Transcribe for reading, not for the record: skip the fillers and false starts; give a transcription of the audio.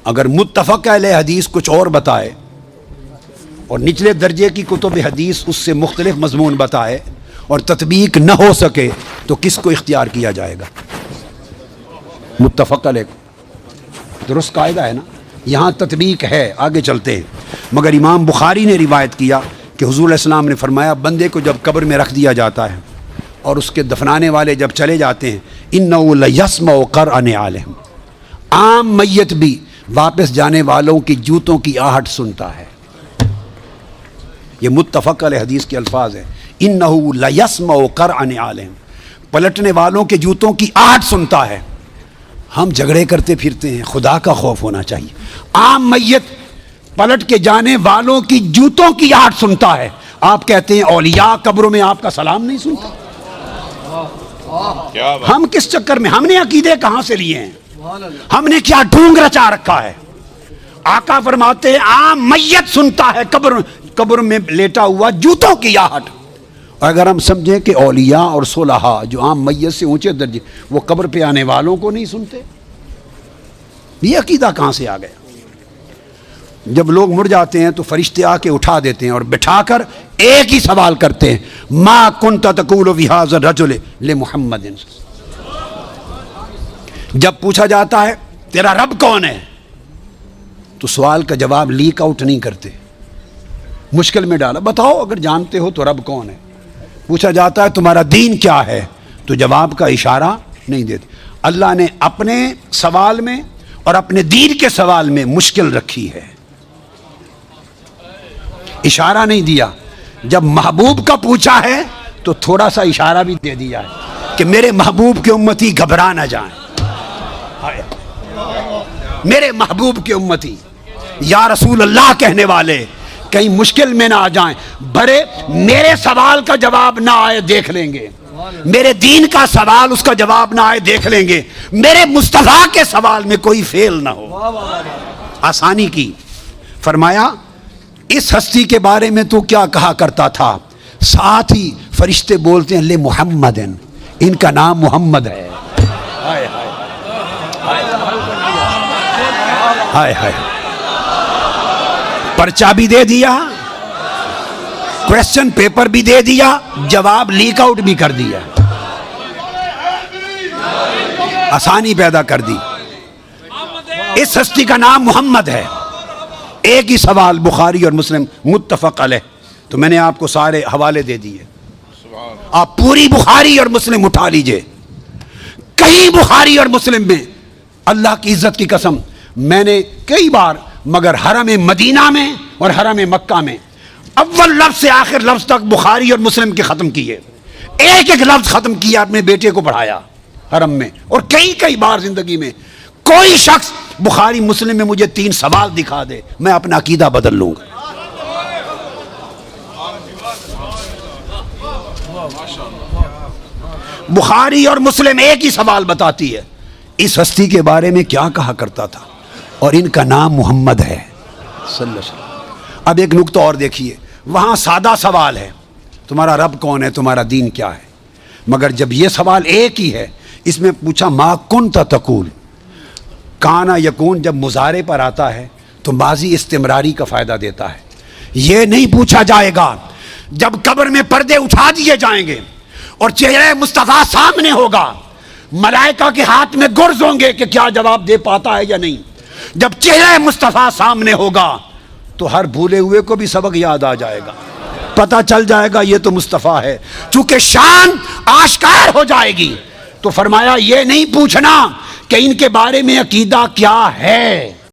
اگر متفق علیہ حدیث کچھ اور بتائے اور نچلے درجے کی کتب حدیث اس سے مختلف مضمون بتائے اور تطبیق نہ ہو سکے تو کس کو اختیار کیا جائے گا؟ متفق علیہ درست قاعدہ ہے نا. یہاں تطبیق ہے، آگے چلتے ہیں. مگر امام بخاری نے روایت کیا کہ حضور علیہ السلام نے فرمایا بندے کو جب قبر میں رکھ دیا جاتا ہے اور اس کے دفنانے والے جب چلے جاتے ہیں اِنَّهُ لَيَسْمَعُ قَرْعَ نِعَالِهِمْ، عام میت بھی واپس جانے والوں کی جوتوں کی آہٹ سنتا ہے. یہ متفق علیہ حدیث کے الفاظ ہیں. اِنَّهُ لَيَسْمَعُ قَرْعَ نِعَالِهِمْ، پلٹنے والوں کے جوتوں کی آہٹ سنتا ہے. ہم جھگڑے کرتے پھرتے ہیں، خدا کا خوف ہونا چاہیے. عام میت پلٹ کے جانے والوں کی جوتوں کی آہٹ سنتا ہے. آپ کہتے ہیں اولیاء قبروں میں آپ کا سلام نہیں سنتا. ہم کس چکر میں، ہم نے عقیدے کہاں سے لیے ہیں؟ ہم نے کیا ڈھونگ رچا رکھا ہے؟ آقا فرماتے ہیں عام میت سنتا ہے قبر میں لیٹا ہوا جوتوں کی آہٹ. اگر ہم سمجھیں کہ اولیاء اور صلحاء جو عام میت سے اونچے درجے وہ قبر پہ آنے والوں کو نہیں سنتے، یہ عقیدہ کہاں سے آ گیا؟ جب لوگ مر جاتے ہیں تو فرشتے آ کے اٹھا دیتے ہیں اور بٹھا کر ایک ہی سوال کرتے ہیں، ما کنت تقول فی ھذا الرجل لمحمد. جب پوچھا جاتا ہے تیرا رب کون ہے تو سوال کا جواب لیک آؤٹ نہیں کرتے، مشکل میں ڈالا، بتاؤ اگر جانتے ہو تو رب کون ہے. پوچھا جاتا ہے تمہارا دین کیا ہے تو جواب کا اشارہ نہیں دیتے. اللہ نے اپنے سوال میں اور اپنے دین کے سوال میں مشکل رکھی ہے، اشارہ نہیں دیا. جب محبوب کا پوچھا ہے تو تھوڑا سا اشارہ بھی دے دیا ہے کہ میرے محبوب کے امتی گھبرا نہ جائیں. میرے محبوب کے امتی یا رسول اللہ کہنے والے کہیں مشکل میں نہ آ جائیں. برے میرے سوال کا جواب نہ آئے دیکھ لیں گے، میرے دین کا سوال اس کا جواب نہ آئے دیکھ لیں گے، میرے مصطفیٰ کے سوال میں کوئی فیل نہ ہو. آسانی کی. فرمایا اس ہستی کے بارے میں تو کیا کہا کرتا تھا؟ ساتھ ہی فرشتے بولتے ہیں لے محمد، ان کا نام محمد ہے. ہائے ہائے، پرچہ بھی دے دیا، کویسچن پیپر بھی دے دیا، جواب لیک آؤٹ بھی کر دیا، آسانی پیدا کر دی. اس ہستی کا نام محمد ہے. ایک ہی سوال بخاری اور مسلم متفق علیہ. تو میں نے آپ کو سارے حوالے دے دیے، آپ پوری بخاری اور مسلم اٹھا لیجئے. کہیں بخاری اور مسلم میں اللہ کی عزت کی قسم میں نے کئی بار، مگر حرم مدینہ میں اور حرم مکہ میں اول لفظ سے آخر لفظ تک بخاری اور مسلم کے ختم کیے. ایک ایک لفظ ختم کیا، اپنے بیٹے کو پڑھایا حرم میں. اور کئی بار زندگی میں کوئی شخص بخاری مسلم میں مجھے 3 سوال دکھا دے، میں اپنا عقیدہ بدل لوں گا. بخاری اور مسلم ایک ہی سوال بتاتی ہے، اس ہستی کے بارے میں کیا کہا کرتا تھا اور ان کا نام محمد ہے صلی اللہ علیہ وسلم. اب ایک نقطہ اور دیکھیے، وہاں سادہ سوال ہے تمہارا رب کون ہے، تمہارا دین کیا ہے. مگر جب یہ سوال ایک ہی ہے، اس میں پوچھا ما کنت تقول، کانا یکون جب مضارع پر آتا ہے تو ماضی استمراری کا فائدہ دیتا ہے. یہ نہیں پوچھا جائے گا جب قبر میں پردے اٹھا دیے جائیں گے اور چہرہ مصطفیٰ سامنے ہوگا، ملائکہ کے ہاتھ میں گرز ہوں گے کہ کیا جواب دے پاتا ہے یا نہیں. جب چہرہ مصطفیٰ سامنے ہوگا تو ہر بھولے ہوئے کو بھی سبق یاد آ جائے گا، پتہ چل جائے گا یہ تو مصطفیٰ ہے. چونکہ شان آشکار ہو جائے گی تو فرمایا یہ نہیں پوچھنا کہ ان کے بارے میں عقیدہ کیا ہے،